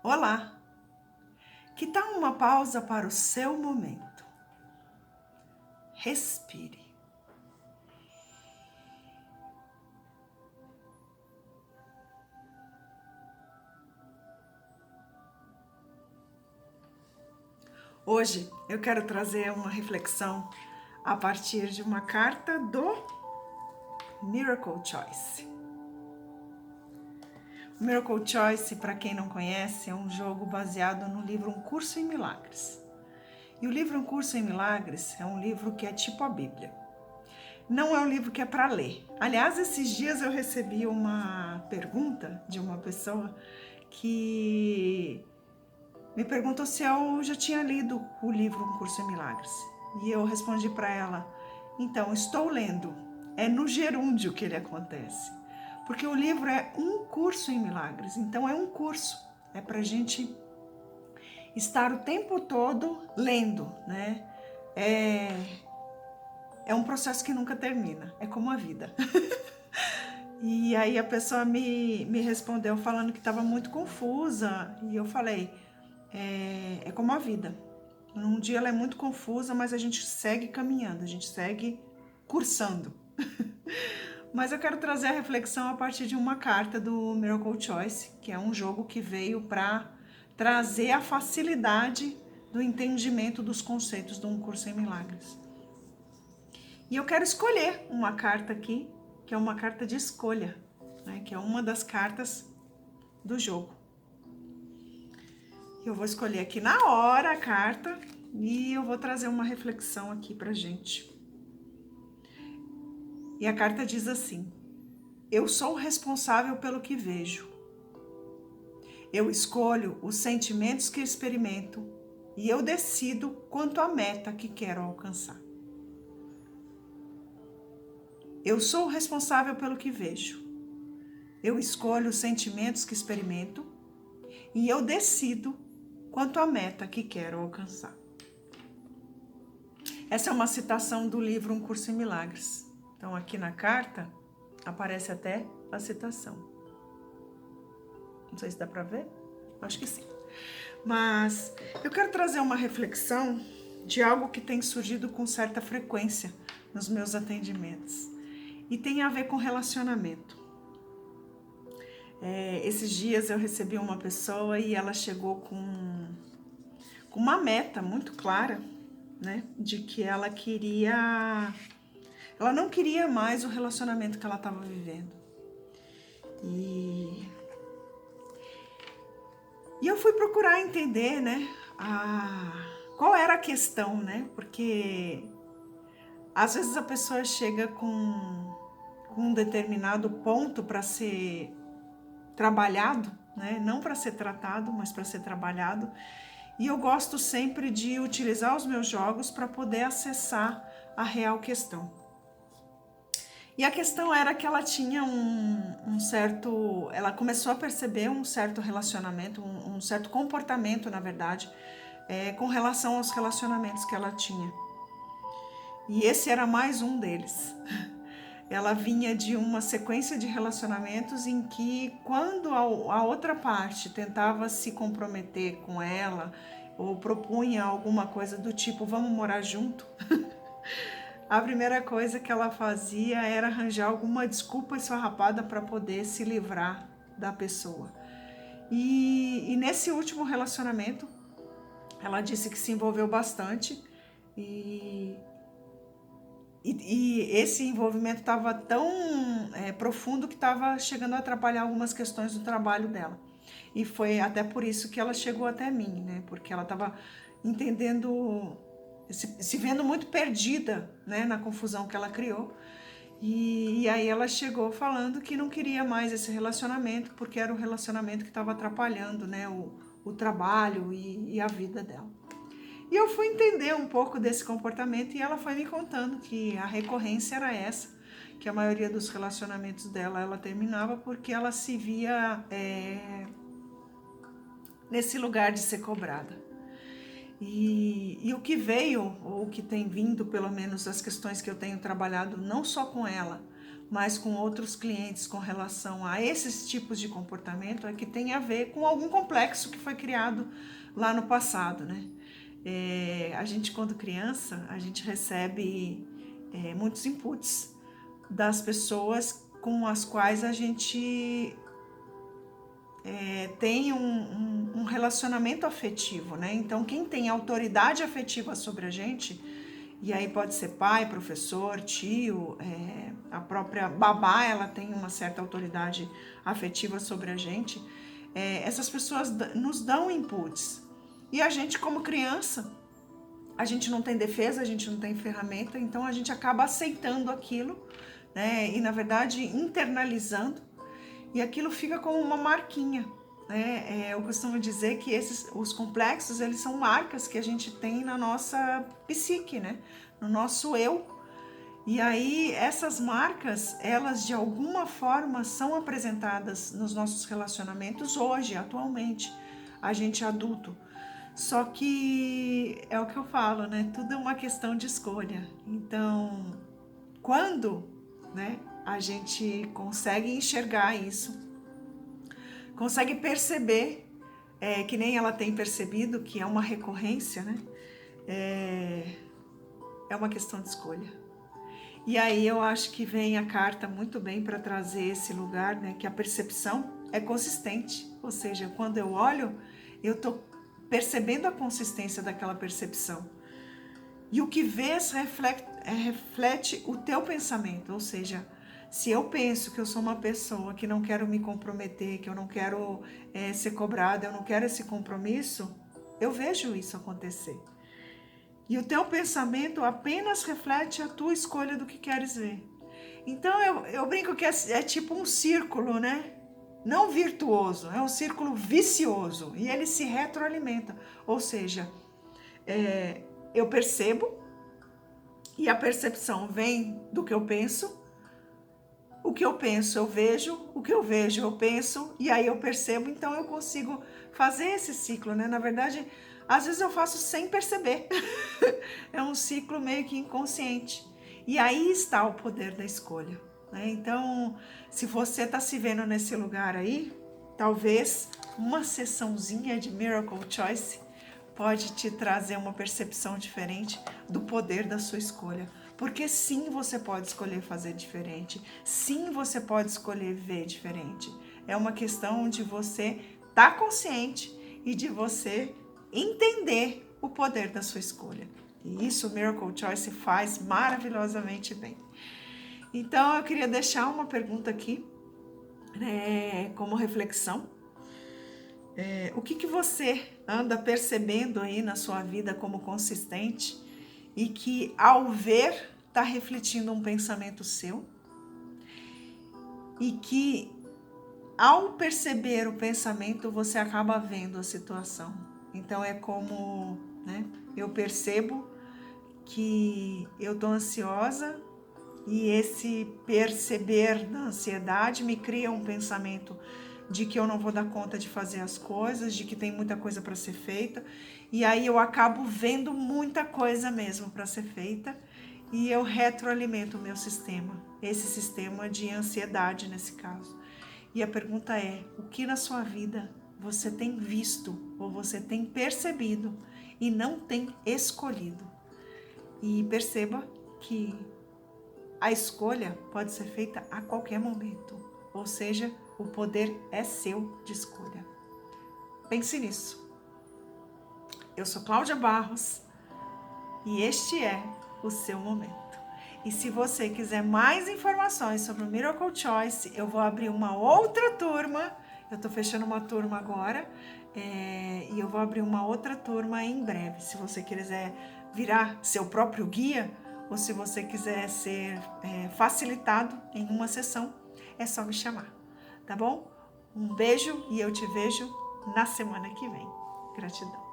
Olá! Que tal uma pausa para o seu momento? Respire. Hoje eu quero trazer uma reflexão a partir de uma carta do Miracle Choice. O Miracle Choice, para quem não conhece, é um jogo baseado no livro Um Curso em Milagres. E o livro Um Curso em Milagres é um livro que é tipo a Bíblia. Não é um livro que é para ler. Aliás, esses dias eu recebi uma pergunta de uma pessoa que me perguntou se eu já tinha lido o livro Um Curso em Milagres. E eu respondi para ela, então, estou lendo. É no gerúndio que ele acontece. Porque o livro é um curso em milagres, então é um curso. É para a gente estar o tempo todo lendo, né? É um processo que nunca termina, é como a vida. E aí a pessoa me respondeu falando que estava muito confusa, e eu falei, é como a vida. Um dia ela é muito confusa, mas a gente segue caminhando, a gente segue cursando. Mas eu quero trazer a reflexão a partir de uma carta do Miracle Choice, que é um jogo que veio para trazer a facilidade do entendimento dos conceitos de Um Curso em Milagres. E eu quero escolher uma carta aqui, que é uma carta de escolha, né, que é uma das cartas do jogo. Eu vou escolher aqui na hora a carta e eu vou trazer uma reflexão aqui pra gente. E a carta diz assim: eu sou responsável pelo que vejo. Eu escolho os sentimentos que experimento e eu decido quanto à meta que quero alcançar. Eu sou responsável pelo que vejo. Eu escolho os sentimentos que experimento e eu decido quanto à meta que quero alcançar. Essa é uma citação do livro Um Curso em Milagres. Então, aqui na carta, aparece até a citação. Não sei se dá para ver. Acho que sim. Mas eu quero trazer uma reflexão de algo que tem surgido com certa frequência nos meus atendimentos. E tem a ver com relacionamento. Esses dias eu recebi uma pessoa e ela chegou com uma meta muito clara, né? De que ela não queria mais o relacionamento que ela estava vivendo. E eu fui procurar entender, né? Qual era a questão, né? Porque às vezes a pessoa chega com um determinado ponto para ser trabalhado, né? Não para ser tratado, mas para ser trabalhado. E eu gosto sempre de utilizar os meus jogos para poder acessar a real questão. E a questão era que ela tinha ela começou a perceber um certo relacionamento, um certo comportamento, na verdade, com relação aos relacionamentos que ela tinha. E esse era mais um deles. Ela vinha de uma sequência de relacionamentos em que, quando a outra parte tentava se comprometer com ela ou propunha alguma coisa do tipo, vamos morar junto, a primeira coisa que ela fazia era arranjar alguma desculpa esfarrapada para poder se livrar da pessoa. E nesse último relacionamento, ela disse que se envolveu bastante e esse envolvimento estava tão profundo que estava chegando a atrapalhar algumas questões do trabalho dela. E foi até por isso que ela chegou até mim, né? Porque ela estava entendendo, se vendo muito perdida, né? Na confusão que ela criou. E aí ela chegou falando que não queria mais esse relacionamento, porque era um relacionamento que estava atrapalhando, né? O trabalho e a vida dela. E eu fui entender um pouco desse comportamento e ela foi me contando que a recorrência era essa, que a maioria dos relacionamentos dela ela terminava porque ela se via nesse lugar de ser cobrada. E o que veio, ou o que tem vindo, pelo menos as questões que eu tenho trabalhado, não só com ela, mas com outros clientes com relação a esses tipos de comportamento é que tem a ver com algum complexo que foi criado lá no passado, né? A gente, quando criança, a gente recebe muitos inputs das pessoas com as quais a gente tem um relacionamento afetivo, né? Então, quem tem autoridade afetiva sobre a gente, e aí pode ser pai, professor, tio, a própria babá, ela tem uma certa autoridade afetiva sobre a gente, essas pessoas nos dão inputs. E a gente, como criança, a gente não tem defesa, a gente não tem ferramenta, então a gente acaba aceitando aquilo, né? E, na verdade, internalizando, e aquilo fica como uma marquinha, né? Eu costumo dizer que os complexos, eles são marcas que a gente tem na nossa psique, né? No nosso eu. E aí, essas marcas, elas de alguma forma são apresentadas nos nossos relacionamentos hoje, atualmente, a gente adulto. Só que é o que eu falo, né? Tudo é uma questão de escolha. Então, quando, né, a gente consegue enxergar isso, consegue perceber, que nem ela tem percebido, que é uma recorrência, né? É uma questão de escolha. E aí eu acho que vem a carta muito bem para trazer esse lugar, né? Que a percepção é consistente. Ou seja, quando eu olho, eu estou percebendo a consistência daquela percepção. E o que vês reflete o teu pensamento. Ou seja, se eu penso que eu sou uma pessoa que não quero me comprometer, que eu não quero ser cobrada, eu não quero esse compromisso, eu vejo isso acontecer. E o teu pensamento apenas reflete a tua escolha do que queres ver. Então eu brinco que é tipo um círculo, né? Não virtuoso, é um círculo vicioso. E ele se retroalimenta. Ou seja, eu percebo, e a percepção vem do que eu penso. O que eu penso eu vejo, o que eu vejo eu penso, e aí eu percebo, então eu consigo fazer esse ciclo, né? Na verdade, às vezes eu faço sem perceber. É um ciclo meio que inconsciente. E aí está o poder da escolha, né? Então, se você está se vendo nesse lugar aí, talvez uma sessãozinha de Miracle Choice pode te trazer uma percepção diferente do poder da sua escolha. Porque sim, você pode escolher fazer diferente. Sim, você pode escolher ver diferente. É uma questão de você estar consciente e de você entender o poder da sua escolha. E isso o Miracle Choice faz maravilhosamente bem. Então, eu queria deixar uma pergunta aqui, como reflexão. O que você anda percebendo aí na sua vida como consistente e que, ao ver, está refletindo um pensamento seu? E que, ao perceber o pensamento, você acaba vendo a situação. Então, é como, né, eu percebo que eu estou ansiosa e esse perceber da ansiedade me cria um pensamento de que eu não vou dar conta de fazer as coisas, de que tem muita coisa para ser feita, e aí eu acabo vendo muita coisa mesmo para ser feita e eu retroalimento o meu sistema, esse sistema de ansiedade nesse caso. E a pergunta é: o que na sua vida você tem visto ou você tem percebido e não tem escolhido? E perceba que a escolha pode ser feita a qualquer momento, ou seja, o poder é seu de escolha. Pense nisso. Eu sou Cláudia Barros e este é o seu momento. E se você quiser mais informações sobre o Miracle Choice, eu vou abrir uma outra turma. Eu estou fechando uma turma agora e eu vou abrir uma outra turma em breve. Se você quiser virar seu próprio guia ou se você quiser ser facilitado em uma sessão, é só me chamar, tá bom? Um beijo e eu te vejo na semana que vem. Gratidão.